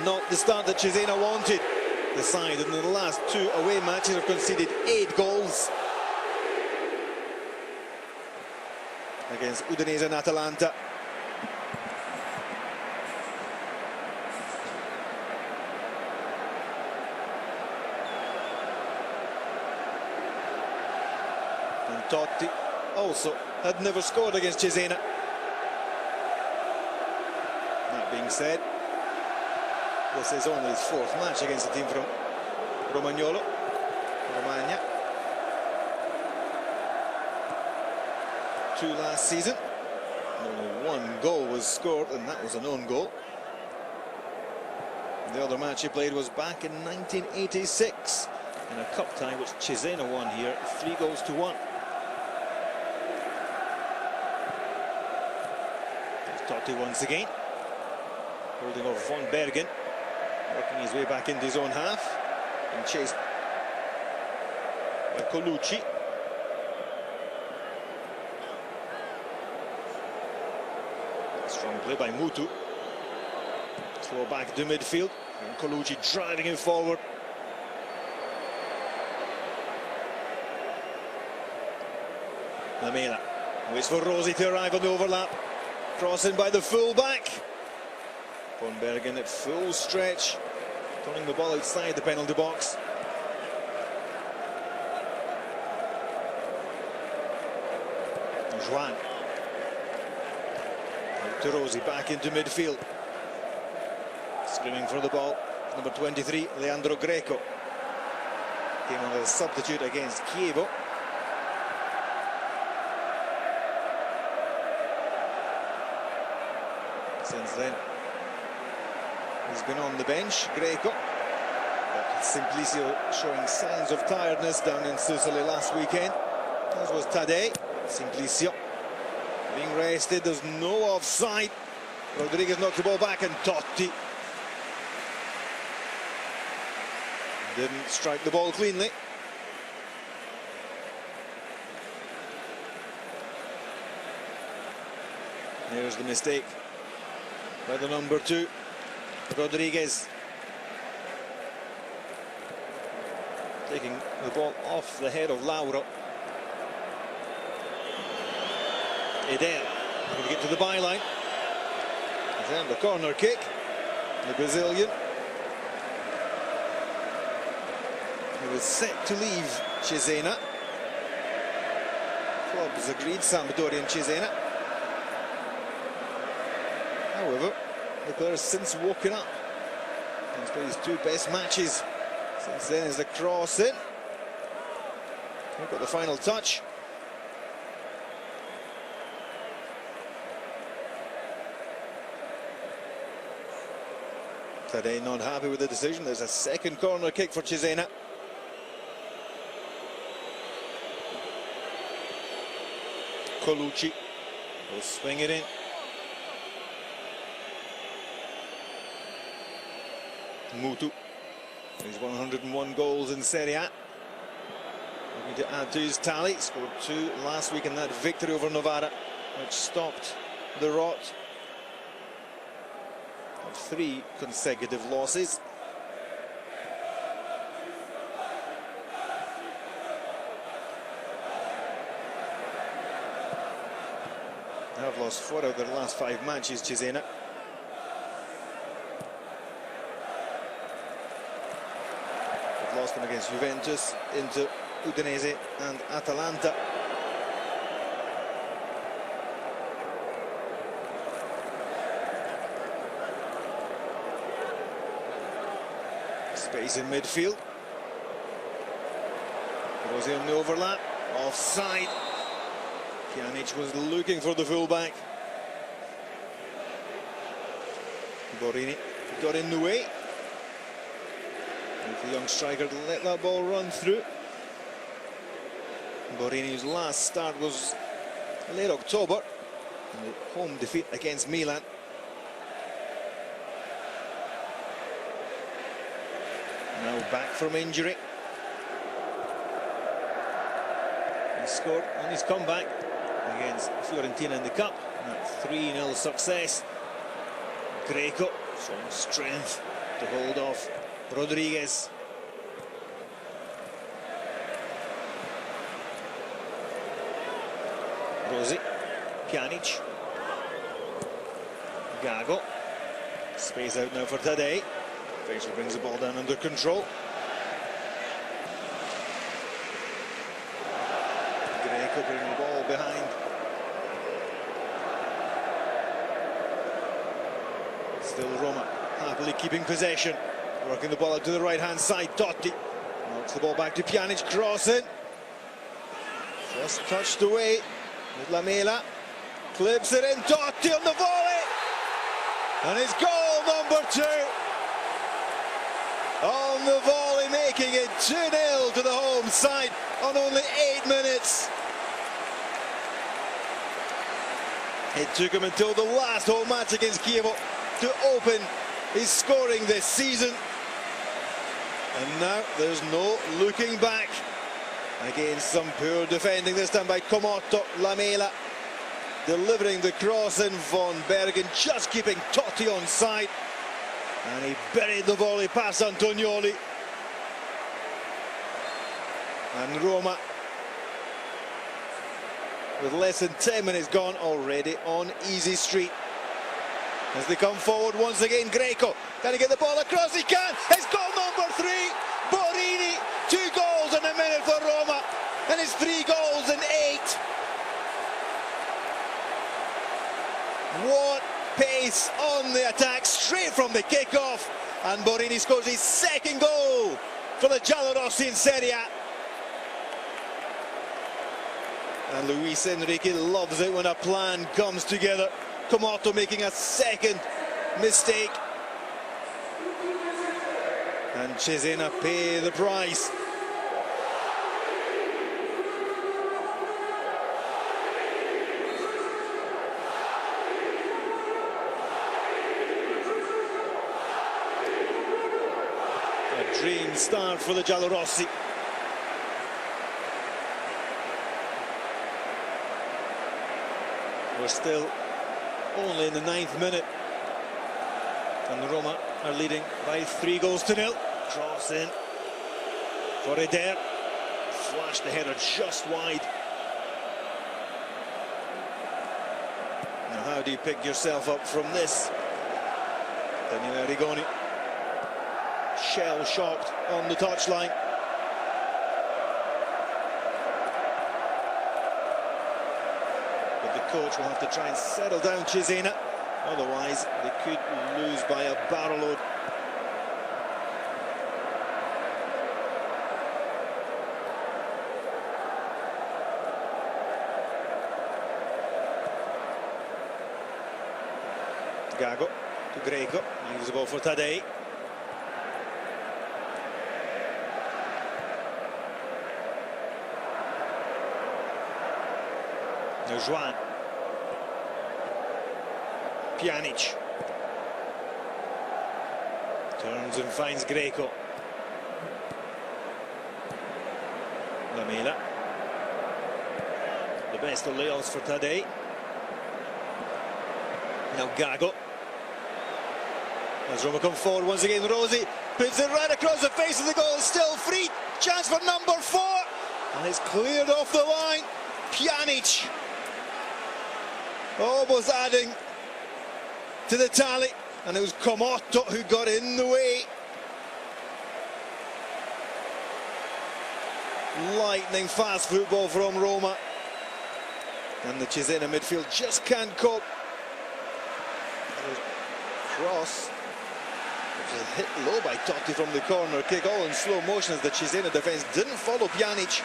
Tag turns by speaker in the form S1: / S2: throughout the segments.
S1: not the start that Cesena wanted. The side in the last 2 away matches have conceded 8 goals against Udinese and Atalanta. And Totti also had never scored against Cesena. That being said, this is only his 4th match against a team from Romagna. 2 last season. Only 1 goal was scored, and that was an own goal. The other match he played was back in 1986 in a cup tie, which Cesena won here 3-1. There's Totti once again, holding off von Bergen, working his way back into his own half, and chased by Colucci. Strong play by Mutu. Throw back to midfield, and Colucci driving him forward. Lamela waits for Rossi to arrive on the overlap. Crossing by the full-back. Von Bergen at full stretch, turning the ball outside the penalty box. Juan. Out to Rossi, back into midfield. Screaming for the ball, number 23, Leandro Greco. Came on as a substitute against Chievo. Since then, he's been on the bench, Greco. But Simplicio showing signs of tiredness down in Sicily last weekend, as was Tadei. Simplicio being rested, there's no offside. Rodriguez knocked the ball back, and Totti didn't strike the ball cleanly. Here's the mistake by the number 2, Rodriguez. Taking the ball off the head of Lauro. Eder going to get to the byline. Then the corner kick, the Brazilian. He was set to leave Cesena. Clubs agreed, Sabato and Cesena. However, the player has since woken up. He's played his 2 best matches since then. Is the cross in. We've got the final touch. Tadei not happy with the decision. There's a second corner kick for Cesena. Colucci will swing it in. Mutu, he's 101 goals in Serie A. Looking to add to his tally. Scored 2 last week in that victory over Novara, which stopped the rot of 3 consecutive losses. They have lost 4 out of their last 5 matches, Cesena. They've lost them against Juventus, Inter, Udinese and Atalanta. Space in midfield. Goes in the overlap. Offside. Pjanic was looking for the fullback. Borini got in the way. If the young striker let that ball run through. Borini's last start was late October in the home defeat against Milan. Now back from injury. He scored on his comeback against Fiorentina in the Cup. That 3-0 success. Greco showing strength to hold off Rodriguez. Rossi, Pjanic, Gago, space out now for Tadej. Fraser brings the ball down under control. Greco bringing the ball behind. Still Roma happily keeping possession, working the ball out to the right hand side. Totti knocks the ball back to Pjanic, crossing, just touched away with Lamela, clips it in. Totti on the volley, and his goal number 2 on the volley, making it 2-0 to the home side on only 8 minutes. It took him until the last home match against Kiev to open his scoring this season, and now there's no looking back. Again, some poor defending, this time by Comotto. Lamela delivering the cross in. Von Bergen just keeping Totti on side, and he buried the volley past Antonioli. And Roma, with less than 10 minutes gone, already on easy street. As they come forward once again, Greco, can he get the ball across? He can! It's goal number 3! Borini, 2 goals in a minute for Roma, and it's 3 goals in 8. What pace on the attack, straight from the kick-off, and Borini scores his 2nd goal for the Giallorossi in Serie A. And Luis Enrique loves it when a plan comes together. Comotto making a 2nd mistake, and Cesena pay the price. A dream start for the Giallorossi. We're still only in the 9th minute, and the Roma are leading by 3 goals to 0. Cross in for Eder, flashed the header just wide. Now how do you pick yourself up from this? Daniele Rigoni, shell-shocked on the touchline. But the coach will have to try and settle down Cesena, otherwise they could lose by a barrel load. Gago to Greco, leaves the ball for Tadej. Now Juan, Pjanic turns and finds Greco. Lamela, the best of layoffs for Tadej. Now Gago. As Roma come forward once again, Rossi puts it right across the face of the goal, still free, chance for number 4, and it's cleared off the line. Pjanic almost adding to the tally, and it was Comotto who got in the way. Lightning fast football from Roma, and the Cesena midfield just can't cope. Cross, which is hit low by Totti from the corner kick, all in slow motion as the Cesena defence didn't follow Pjanic.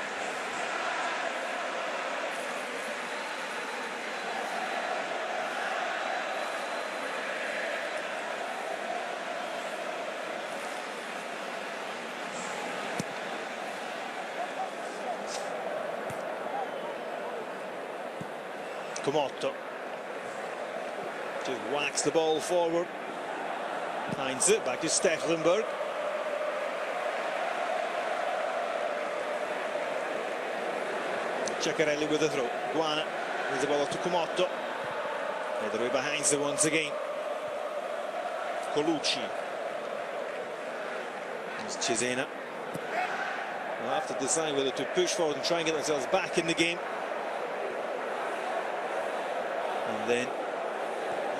S1: Comotto just whacks the ball forward. Finds it back to Stekelenburg. Ceccarelli with the throw. Guana brings the ball off to Comotto. Header away behind it once again. Colucci. It's Cesena. They'll have to decide whether to push forward and try and get themselves back in the game. And then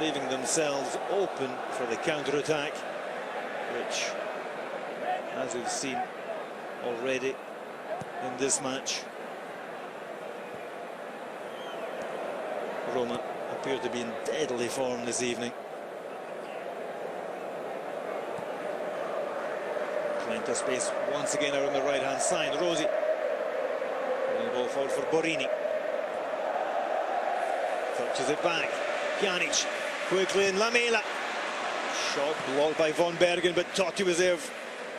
S1: leaving themselves open for the counter-attack, which, as we've seen already in this match, Roma appear to be in deadly form this evening. Plenty of space once again out on the right-hand side. Rossi. The ball forward for Borini. Touches it back. Pjanic quickly in Lamela. Shot blocked by Von Bergen, but Totti was there.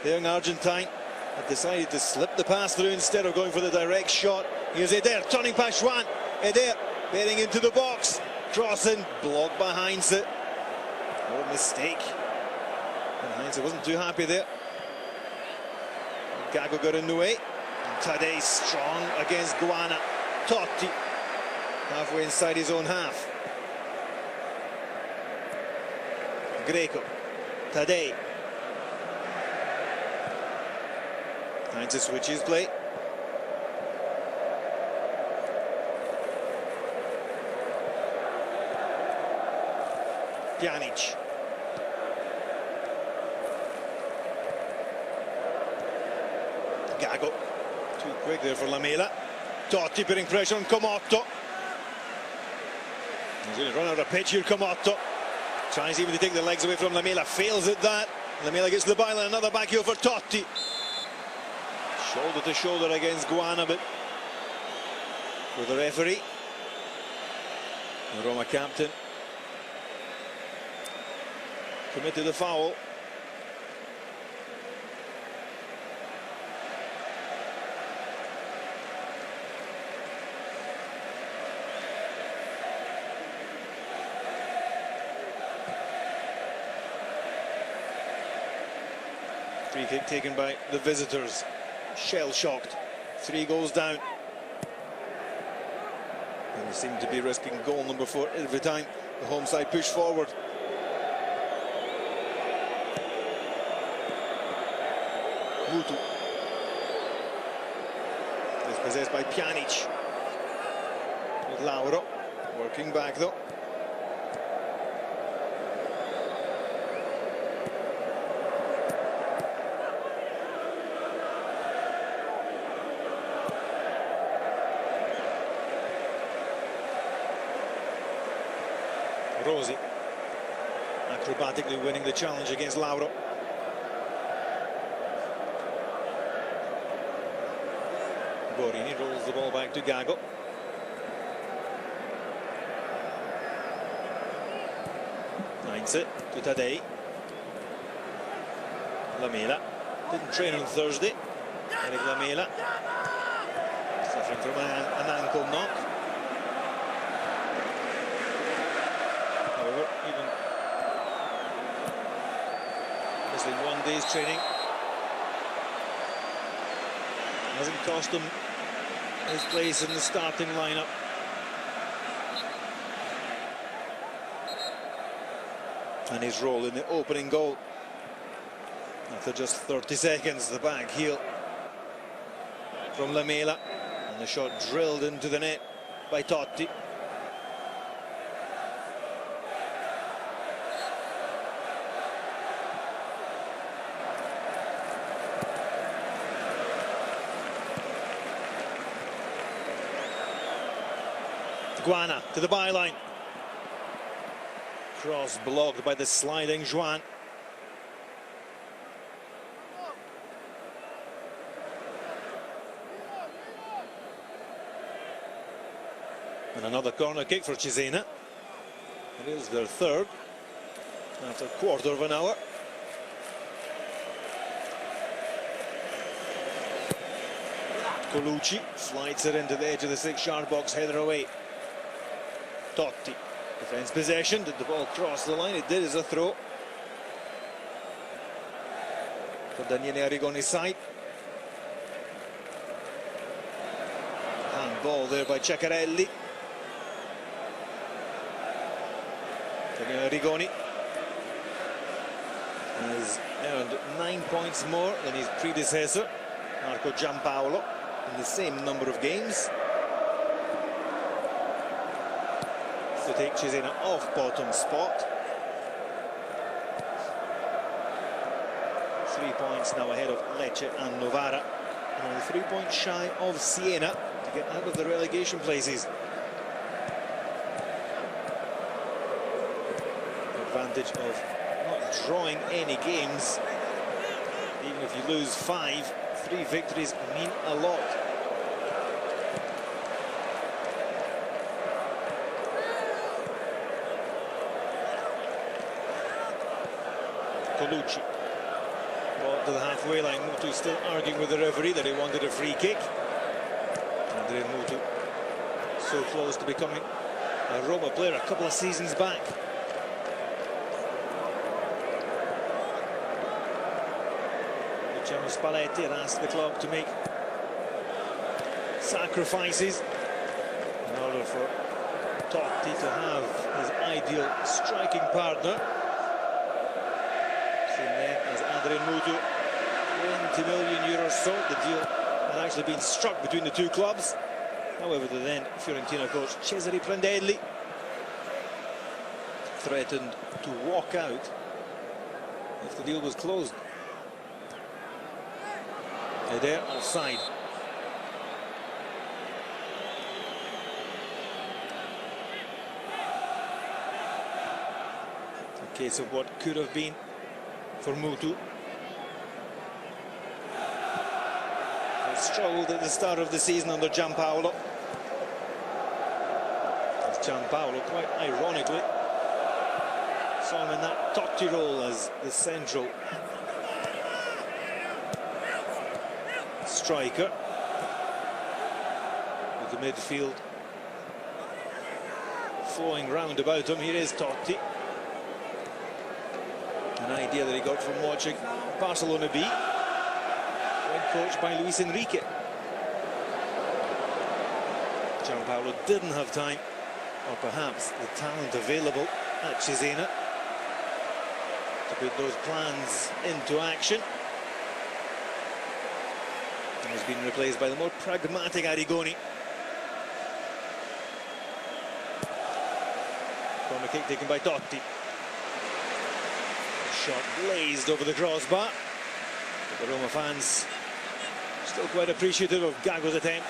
S1: The young Argentine had decided to slip the pass through instead of going for the direct shot. Here's Eder turning past Juan. Eder heading into the box. Crossing, blocked by Heinze. What a mistake. And Heinze wasn't too happy there. Gago got in the way. And Tadej strong against Guana. Totti halfway inside his own half. Greco. Tadej. Heinze switches play. Pjanic. Gago. Too quick there for Lamela. Totti putting pressure on Comotto. He's going to run out of pitch here, Comotto. Tries even to take the legs away from Lamela. Fails at that. Lamela gets the byline. Another back heel for Totti. Shoulder to shoulder against Guana, but with the referee, the Roma captain, committed a foul. Free kick taken by the visitors. Shell-shocked. 3 goals down. And they seem to be risking goal number 4 every time the home side push forward. Mutu. Dispossessed by Pjanic. With Lauro. Working back though. Rossi acrobatically winning the challenge against Lauro. Borini rolls the ball back to Gago. Heinze to Tadej. Lamela didn't train on Thursday. Eric Lamela suffering from an ankle knock. However, even missing 1 day's training hasn't cost him his place in the starting lineup. And his role in the opening goal. After just 30 seconds, the back heel from Lamela, and the shot drilled into the net by Totti. Guana to the byline. Cross blocked by the sliding Juan. And another corner kick for Cesena. It is their third after a quarter of an hour. Colucci slides it into the edge of the 6-yard box, header away. Totti, defends possession. Did the ball cross the line? It did as a throw for Daniele Arrigoni's side. Handball there by Ceccarelli. Daniele Arrigoni. has earned 9 points more than his predecessor, Marco Giampaolo, in the same number of games. To take Cesena off bottom spot. 3 points now ahead of Lecce and Novara, and only 3 points shy of Siena to get out of the relegation places. Advantage of not drawing any games. Even if you lose 5, 3 victories mean a lot. Colucci. Ball to the halfway line. Mutu still arguing with the referee that he wanted a free kick. Andrea Mutu, so close to becoming a Roma player a couple of seasons back. Luciano Spalletti had asked the club to make sacrifices in order for Totti to have his ideal striking partner. Seen there as Andrea Mutu, 20 million euros sold. The deal had actually been struck between the two clubs. However, the then Fiorentina coach Cesare Prandelli threatened to walk out if the deal was closed. And there, offside. A case of what could have been for Mutu. He struggled at the start of the season under Giampaolo. As Giampaolo, quite ironically, saw him in that Totti role as the central striker, with the midfield flowing round about him. Here is Totti. An idea that he got from watching Barcelona B, when coached by Luis Enrique. Giampaolo didn't have time, or perhaps the talent available at Cesena, to put those plans into action. And has been replaced by the more pragmatic Arrigoni. Corner kick taken by Totti. Shot blazed over the crossbar, but the Roma fans still quite appreciative of Gago's attempt.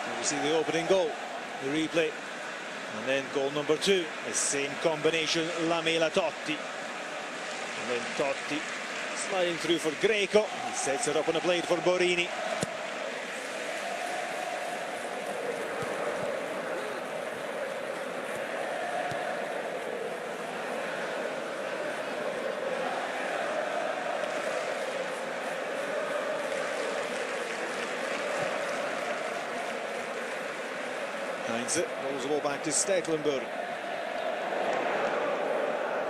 S1: And we see the opening goal, the replay, and then goal number 2, the same combination, Lamela Totti, and then Totti sliding through for Greco. He sets it up on a plate for Borini. Finds it, rolls the ball back to Stecklenburg.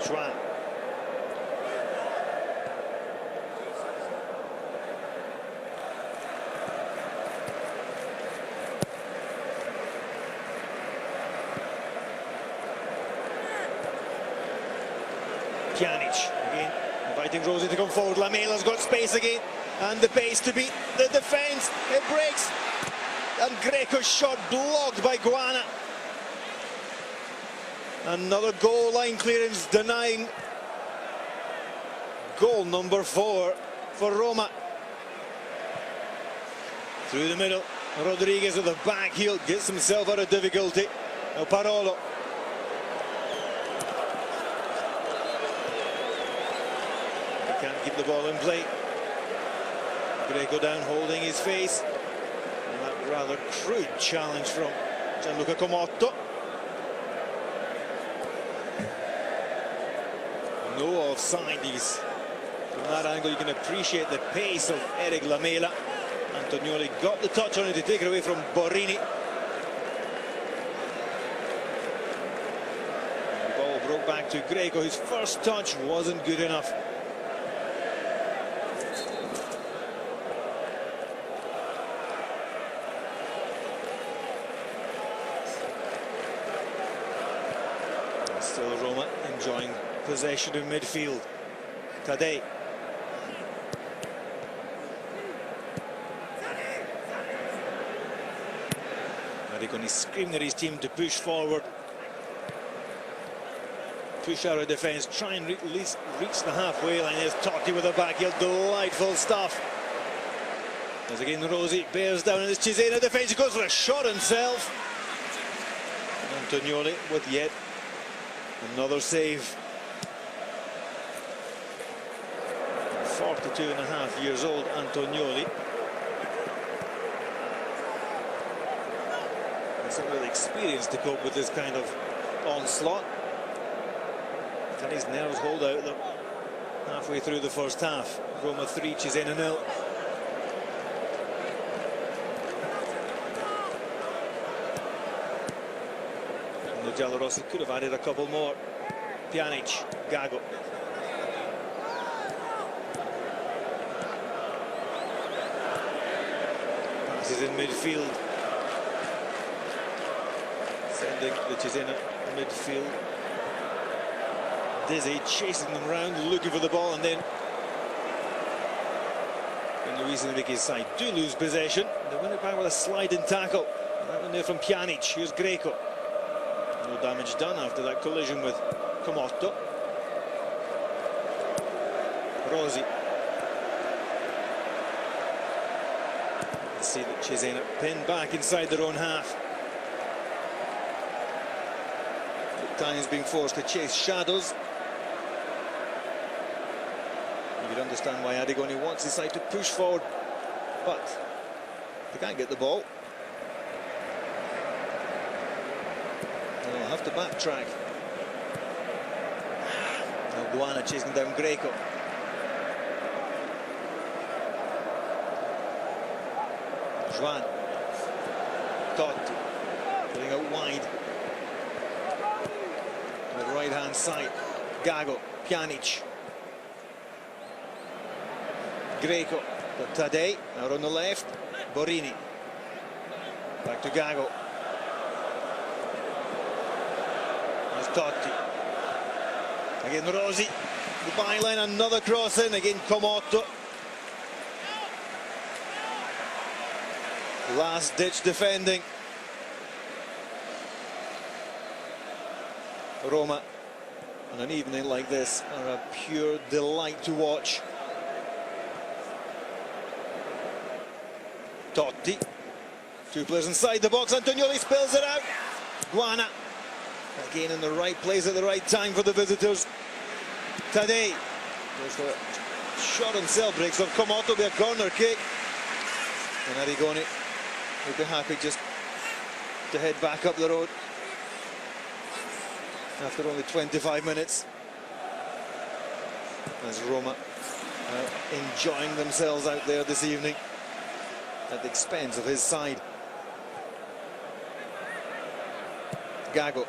S1: Schwan. Pjanic again, inviting Rossi to come forward. Lamela's got space again, and the pace to beat the defence. It breaks. And Greco's shot blocked by Guana. Another goal line clearance denying goal number 4 for Roma. Through the middle, Rodriguez with the back heel gets himself out of difficulty. Now Parolo. He can't keep the ball in play. Greco down holding his face. Rather crude challenge from Gianluca Comotto. No offsides. From that angle you can appreciate the pace of Eric Lamela. Antonioli got the touch on it to take it away from Borini. And the ball broke back to Greco. His first touch wasn't good enough. Still Roma enjoying possession in midfield. Totti. Arrigoni screaming at his team to push forward, push out of defence, try and at least reach the halfway line. There's Totti with a backheel, delightful stuff. As again Rossi bears down in this Cesena defence, he goes for a shot himself. Antonioli with yet another save. 42.5 years old, Antonioli. It's not really experienced to cope with this kind of onslaught. Can his nerves hold out though? Halfway through the first half. Roma 3, Cesena 0. And the Giallorossi could have added a couple more. Pjanic, Gago. Passes in midfield. Sending the Cesena midfield dizzy, chasing them round, looking for the ball, and then when Luis Enrique's side do lose possession, they win it back with a sliding tackle. That one there from Pjanic. Here's Greco. No damage done after that collision with Comotto. Rossi. Let's see that Cesena pinned back inside their own half. Times being forced to chase shadows. You can understand why Arrigoni wants his side to push forward, but they can't get the ball. They'll have to backtrack. Now Guana chasing down Greco. Juan. Totti putting out wide. On the right hand side, Gago, Pjanic. Greco, but Totti out on the left, Borini. Back to Gago. There's Totti. Again Rossi, the byline, another cross in, again Comotto. Last ditch defending. Roma, on an evening like this, are a pure delight to watch. Totti, two players inside the box, Antonioli spills it out. Guana, again in the right place at the right time for the visitors. Totti goes for a shot himself, breaks off. Comotto will be a corner kick. And Arrigoni will be happy just to head back up the road after only 25 minutes, as Roma are enjoying themselves out there this evening at the expense of his side. Gago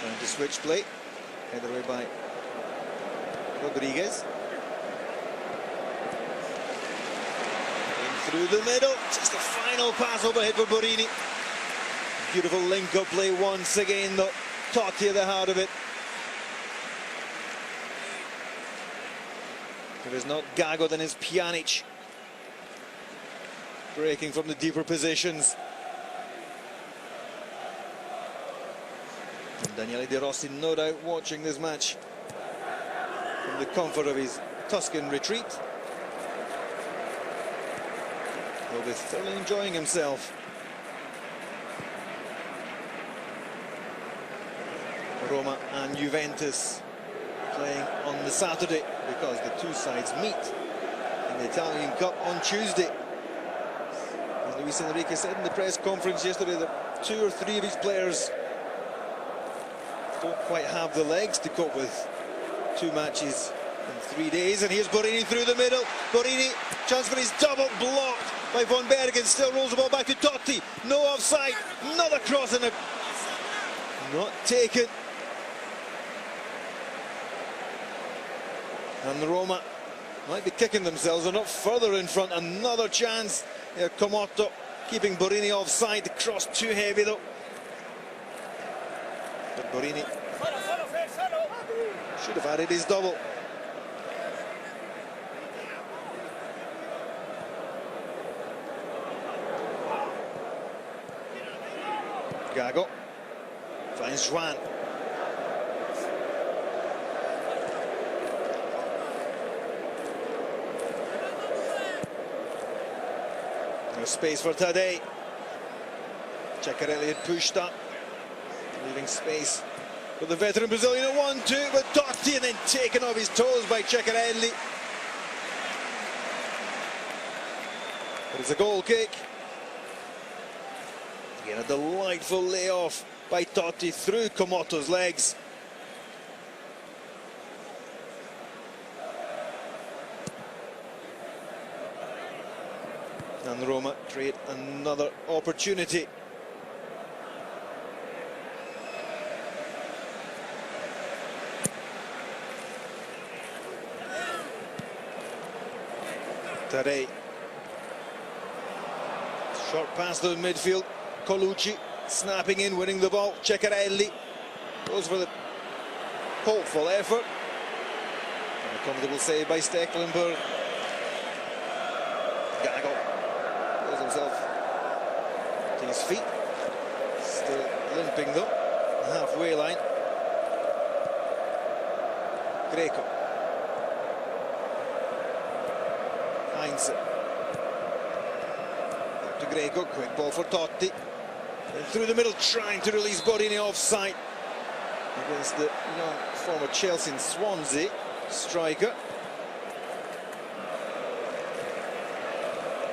S1: trying to switch play, headed away by Rodriguez. In through the middle, just a final pass overhead for Borini. Beautiful link-up play once again, though. Totti at the heart of it. If it's not Gago, then it's Pjanic. Breaking from the deeper positions. And Daniele De Rossi, no doubt, watching this match from the comfort of his Tuscan retreat. He'll be thoroughly enjoying himself. Roma and Juventus playing on the Saturday, because the two sides meet in the Italian Cup on Tuesday. As Luis Enrique said in the press conference yesterday, that 2 or 3 of his players don't quite have the legs to cope with 2 matches in 3 days. And here's Borini through the middle. Borini, chance for his double, blocked by Von Bergen. Still rolls the ball back to Totti. No offside. Another cross and a not taken. And the Roma might be kicking themselves. They're not further in front. Another chance. Here, Comotto keeping Borini offside. The cross too heavy though. But Borini should have added his double. Gago finds Juan. No space for Tadei. Ceccarelli had pushed up, leaving space for the veteran Brazilian at 1-2, but Totti and then taken off his toes by Ceccarelli. But it's a goal kick. Again, a delightful layoff by Totti through Komotto's legs. And Roma create another opportunity. Tadei. Short pass to the midfield. Colucci snapping in, winning the ball. Ceccarelli goes for the hopeful effort. And a comfortable save by Stecklenburg. Gago pulls himself to his feet. Still limping though. Halfway line. Greco. Heinz. Back to Greco. Quick ball for Totti. And through the middle, trying to release Borini offside against the young former Chelsea and Swansea striker.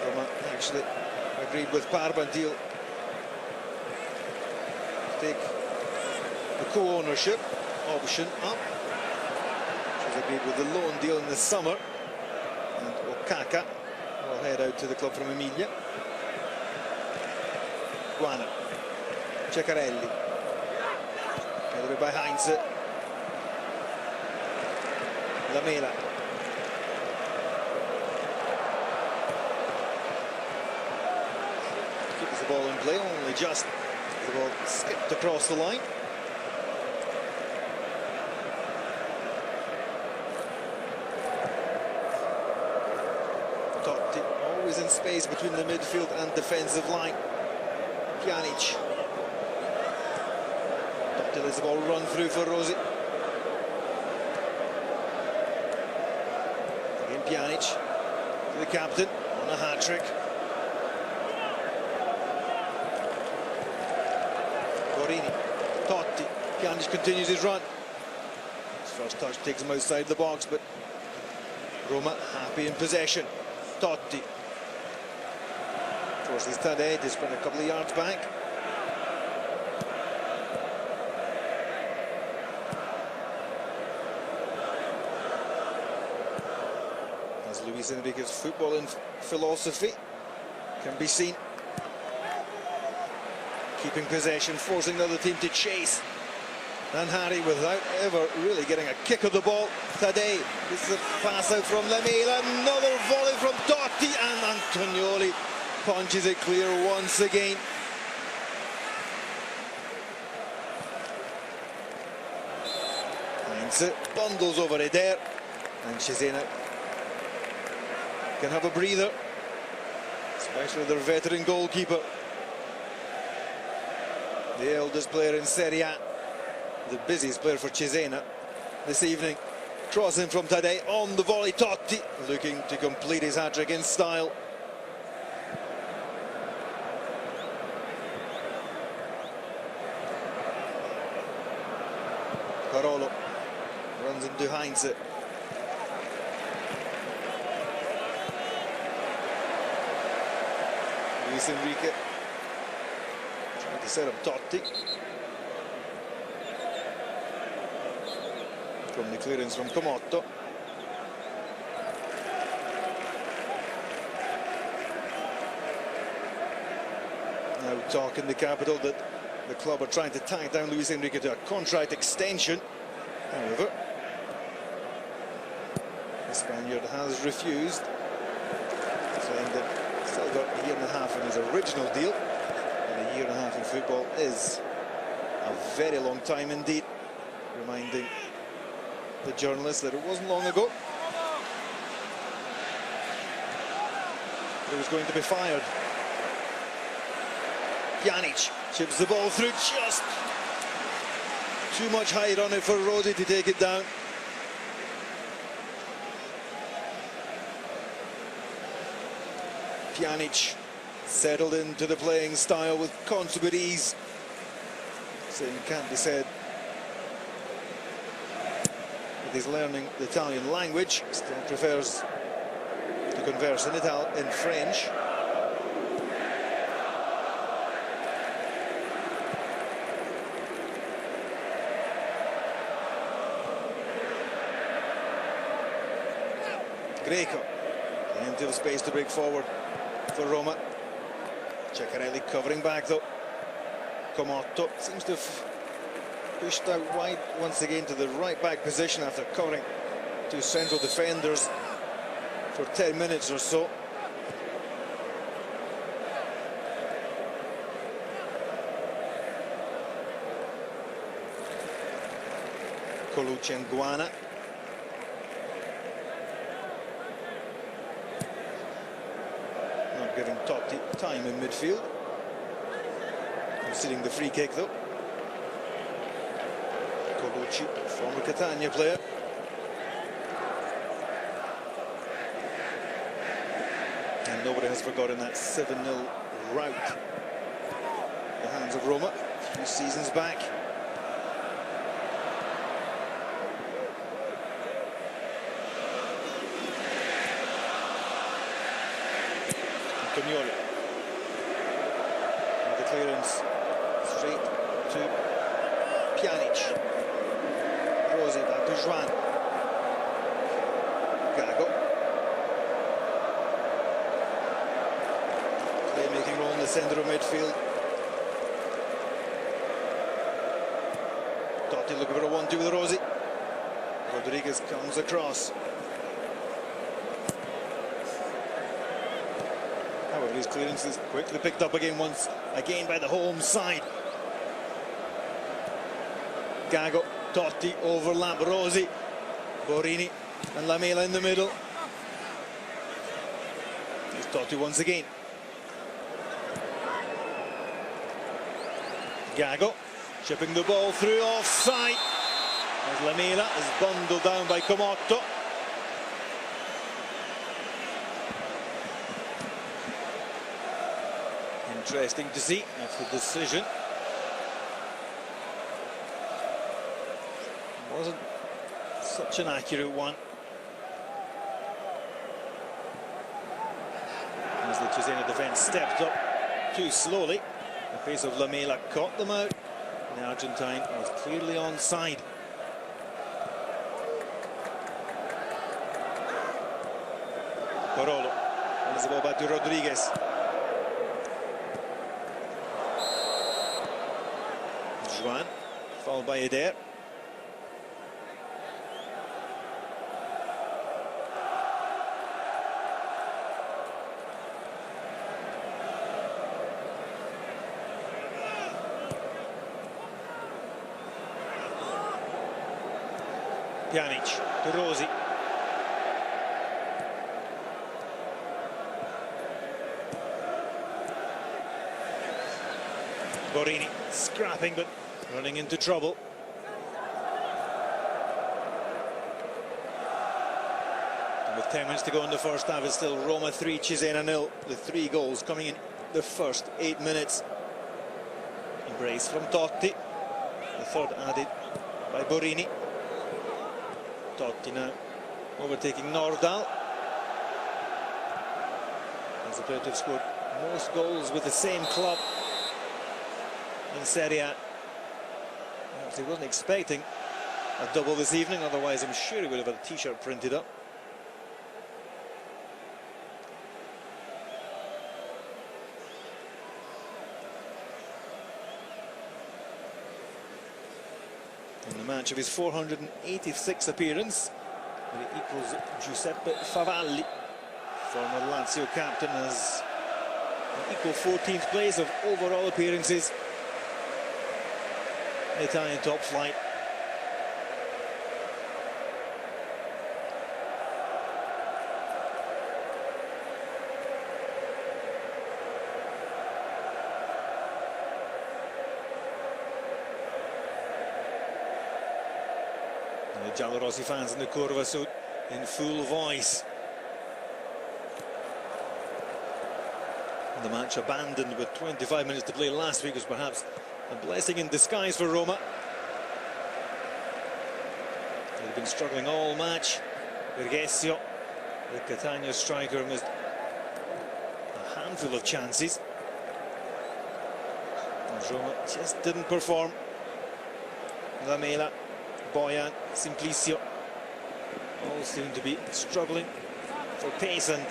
S1: Roma actually agreed with Parbantil to take the co-ownership option up, which was agreed with the loan deal in the summer. And Okaka will head out to the club from Emilia. Guana. Ceccarelli. Gathered by Heinz. Lamela. Keeps the ball in play, only just the ball skipped across the line. Totti always in space between the midfield and defensive line. Pjanic. Totti lets the ball run through for Rossi. Again Pjanic to the captain on a hat-trick. Borini, Totti, Pjanic continues his run. His first touch takes him outside the box, but Roma happy in possession. Totti forces Tadei to sprint a couple of yards back. As Luis Enrique's footballing philosophy can be seen. Keeping possession, forcing the other team to chase. And Harry, without ever really getting a kick of the ball. Tadei, this is a pass out from Lamela, another volley from Totti, and Antonioli punches it clear once again. Heinz bundles over it there, and Cesena can have a breather, especially their veteran goalkeeper. The eldest player in Serie A, the busiest player for Cesena this evening. Crossing from Tadei on the volley. Totti looking to complete his hat-trick in style. Carolo runs into Heinz. Luis Enrique trying to set up Totti. From the clearance from Komotto. Now talk in the capital that the club are trying to tie down Luis Enrique to a contract extension. However, the Spaniard has refused, saying that he's still got a year and a half in his original deal, and a year and a half in football is a very long time indeed, reminding the journalist that it wasn't long ago he was going to be fired. Pjanic chips the ball through, just too much height on it for Rossi to take it down. Pjanic settled into the playing style with consummate ease. Same can't be said with his learning the Italian language. Still prefers to converse in French. Greco, plenty of space to break forward for Roma. Ceccarelli covering back though. Comotto seems to have pushed out wide once again to the right back position after covering two central defenders for 10 minutes or so. Colucci and Guana. Not giving Totti time in midfield. Conceding the free kick though. Colucci, former Catania player. And nobody has forgotten that 7-0 rout in the hands of Roma a few seasons back. Antonioli. And the clearance straight to Pjanic. Rossi back to Juan. Gago. Playmaking role in the centre of midfield. Totti looking for a 1-2 with Rossi. Rodriguez comes across. However, his clearance is quickly picked up again once again by the home side. Gago, Totti, overlap, Rossi, Borini and Lamela in the middle. Here's Totti once again. Gago chipping the ball through, offside as Lamela is bundled down by Comotto. Interesting to see. That's the decision. Wasn't such an accurate one. As the Cesena defence stepped up too slowly. The pace of Lamela caught them out. The Argentine was clearly onside. Barolo. Runs the ball back to Rodriguez. Juan, followed by Eder. Pjanic to Rossi. Borini scrapping but running into trouble. And with 10 minutes to go in the first half, it's still Roma 3, Cesena 0. The 3 goals coming in the first 8 minutes. Embrace from Totti. The third added by Borini. Totti now overtaking Nordahl. As the player to have scored most goals with the same club in Serie A. Perhaps he wasn't expecting a double this evening, otherwise I'm sure he would have had a t-shirt printed up. In the match of his 486th appearance, he equals Giuseppe Favalli, former Lazio captain, has an equal 14th place of overall appearances. Italian top flight. And the Giallorossi fans in the Curva so in full voice. The match abandoned with 25 minutes to play last week was perhaps a blessing in disguise for Roma. They've been struggling all match. Vergesio, the Catania striker, missed a handful of chances. And Roma just didn't perform. Lamela, Bojan, Simplicio all seem to be struggling for pace and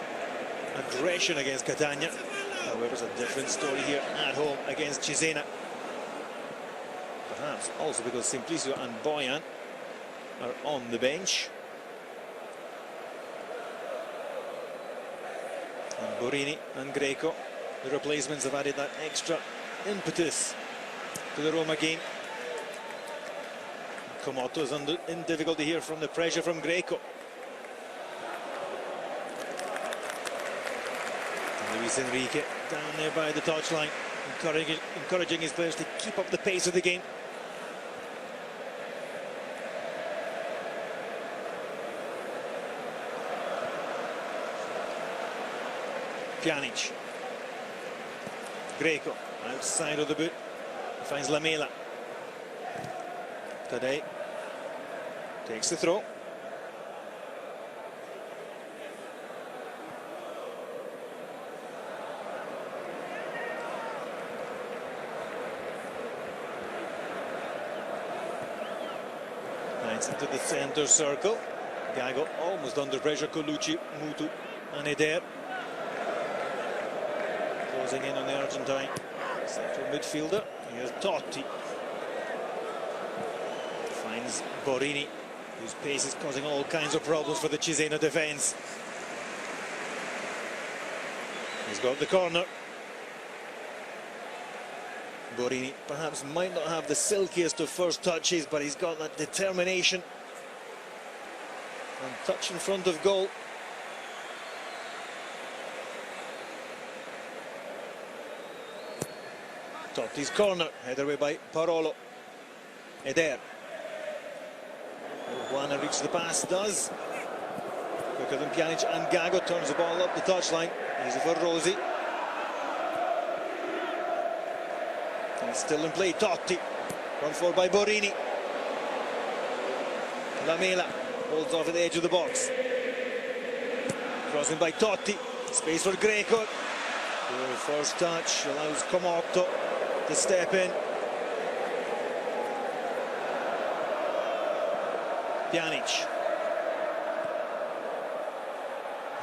S1: aggression against Catania. However, it's a different story here at home against Cesena. Perhaps also because Simplicio and Bojan are on the bench. And Borini and Greco, the replacements, have added that extra impetus to the Roma game. Comotto is in difficulty here from the pressure from Greco. Luis Enrique down there by the touchline, encouraging his players to keep up the pace of the game. Pjanic. Greco outside of the boot. Finds Lamela. Today takes the throw. Into the center circle. Gago almost under pressure. Colucci, Mutu and Eder closing in on the Argentine central midfielder. Here's Totti. Finds Borini, whose pace is causing all kinds of problems for the Cesena defence. He's got the corner. Borini perhaps might not have the silkiest of first touches, but he's got that determination. And touch in front of goal. Totti's corner, headed away by Parolo. Eder. Juana reaches the pass, does. Quicker than Pjanic, and Gago turns the ball up the touchline. Easy for Rossi. And still in play, Totti. Run forward by Borini. Lamela holds off at the edge of the box. Crossing by Totti. Space for Greco. Good first touch, allows Comotto to step in. Pjanic.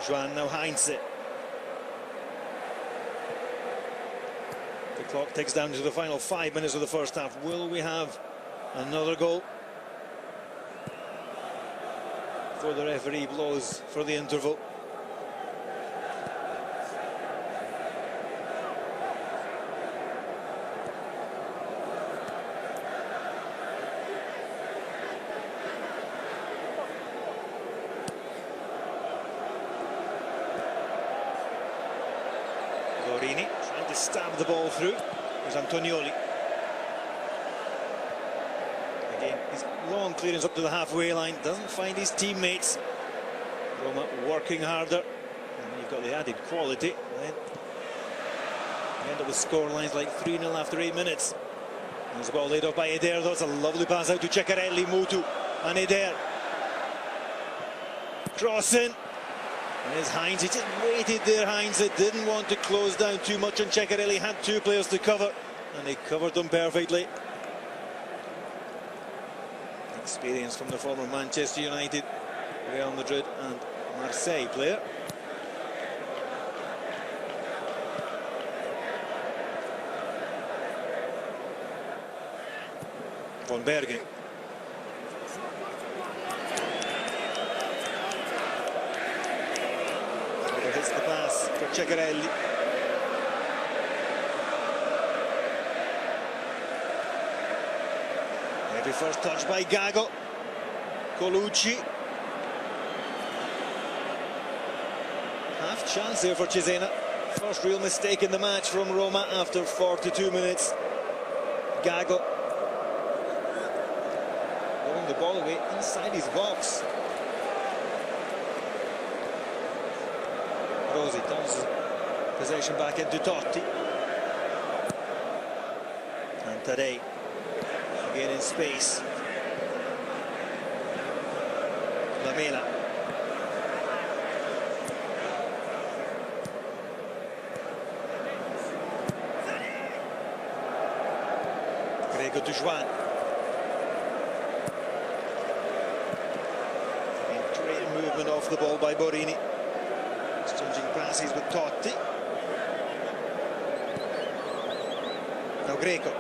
S1: Joan now Heinze. The clock ticks down to the final 5 minutes of the first half. Will we have another goal? Before the referee blows for the interval. Borini trying to stab the ball through. There's Antonioli. Again, his long clearance up to the halfway line, doesn't find his teammates. Roma working harder. And you've got the added quality. Then you end up with score lines like 3-0 after 8 minutes. There's the ball laid off by Eder. That's a lovely pass out to Ceccarelli, Mutu, and Eder. Crossing. And there's Heinze. He just waited there, Heinze. Didn't want to close down too much on Ceccarelli. Had two players to cover, and they covered them perfectly. Experience from the former Manchester United, Real Madrid and Marseille player. Von Bergen. Hits the pass for Ceccarelli. Every first touch by Gago. Colucci. Half chance here for Cesena. First real mistake in the match from Roma after 42 minutes. Gago throwing the ball away inside his box. Rossi turns possession back into Totti. And Taddei again in space. Lamela. Grego to Juan. Great movement off the ball by Borini. Exchanging passes with Totti. Now Greco.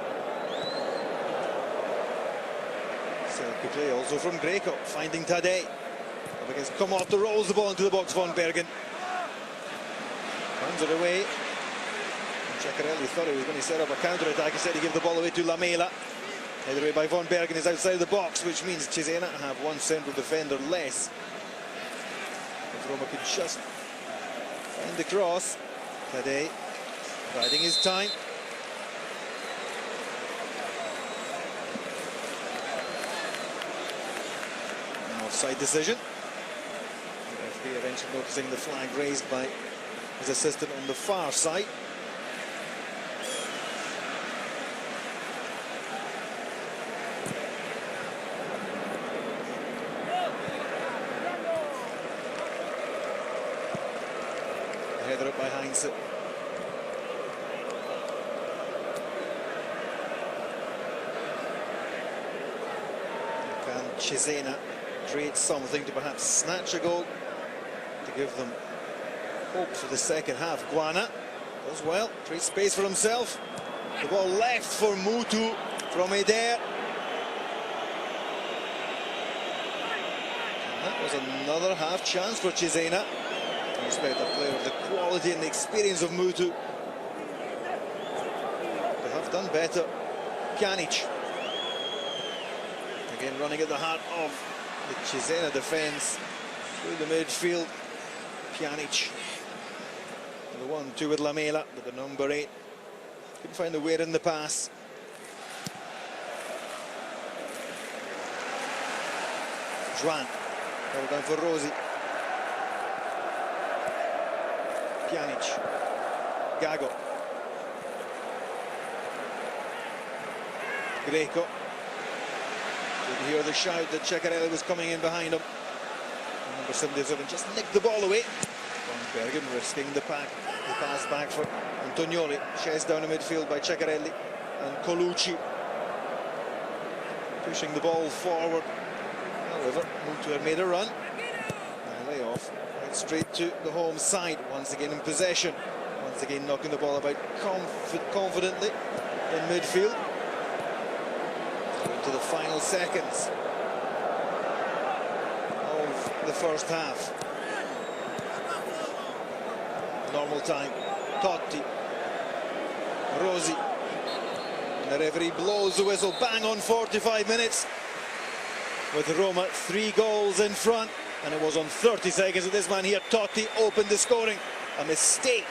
S1: Good play also from Greco, finding Taddei. Up against Comotto, rolls the ball into the box, Von Bergen. Runs it away. Ceccarelli thought he was going to set up a counter-attack. Instead he gave the ball away to Lamela. Headed away by Von Bergen is outside the box, which means Cesena have one central defender less. If Roma could just find the cross. Taddei biding his time. Offside decision. The referee eventually noticing the flag raised by his assistant on the far side. Header up by Heinze. Can Cesena create something to perhaps snatch a goal to give them hope for the second half? Guana does well, creates space for himself. The ball left for Mutu from Eder. And that was another half chance for Cesena. I expect a player of the quality and the experience of Mutu to have done better. Pjanic. Again running at the heart of the Cesena defence through the midfield. Pjanic. The 1-2 with Lamela, but the number 8 couldn't find the weight in the pass. Juan. Held down for Rossi. Pjanic. Gago. Greco. Didn't hear the shout that Ceccarelli was coming in behind him. And number 77 just nicked the ball away. Von Bergen risking the pass back for Antonioli. Chased down the midfield by Ceccarelli and Colucci. Pushing the ball forward. However, Mutu had made a run. And layoff. Right straight to the home side. Once again in possession. Once again knocking the ball about confidently in midfield. Into the final seconds of the first half. Normal time. Totti. Rossi. And the referee blows the whistle. Bang on 45 minutes. With Roma 3 goals in front. And it was on 30 seconds that this man here, Totti, opened the scoring. A mistake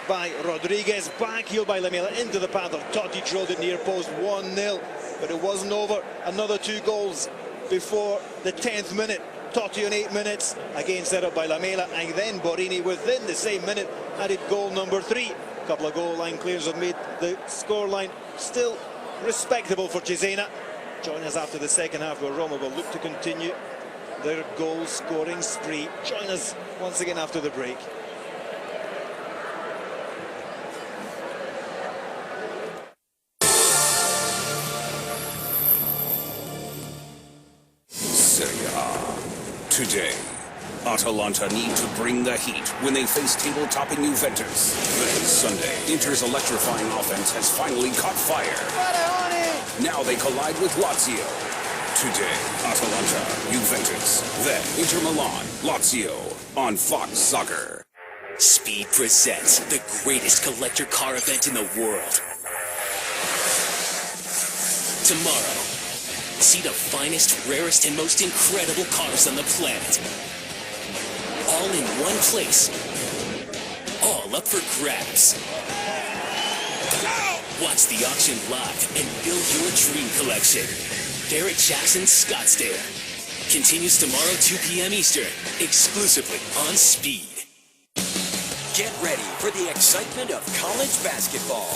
S1: by Rodriguez. Backheel by Lamela into the path of Totti. Drilled it near post. 1-0. But it wasn't over. Another 2 goals before the 10th minute. Totti on 8 minutes, again set up by Lamela, and then Borini within the same minute added goal number 3. A couple of goal line clears have made the scoreline still respectable for Cesena. Join us after the second half where Roma will look to continue their goal scoring spree. Join us once again after the break.
S2: Today, Atalanta need to bring the heat when they face table-topping Juventus. Then Sunday, Inter's electrifying offense has finally caught fire. Now they collide with Lazio. Today, Atalanta, Juventus. Then Inter Milan, Lazio on Fox Soccer.
S3: Speed presents the greatest collector car event in the world. Tomorrow, See the finest, rarest, and most incredible cars on the planet. All in one place. All up for grabs. Watch the auction live and build your dream collection. Barrett Jackson Scottsdale. Continues tomorrow 2 p.m. Eastern, exclusively on Speed.
S4: Get ready for the excitement of college basketball.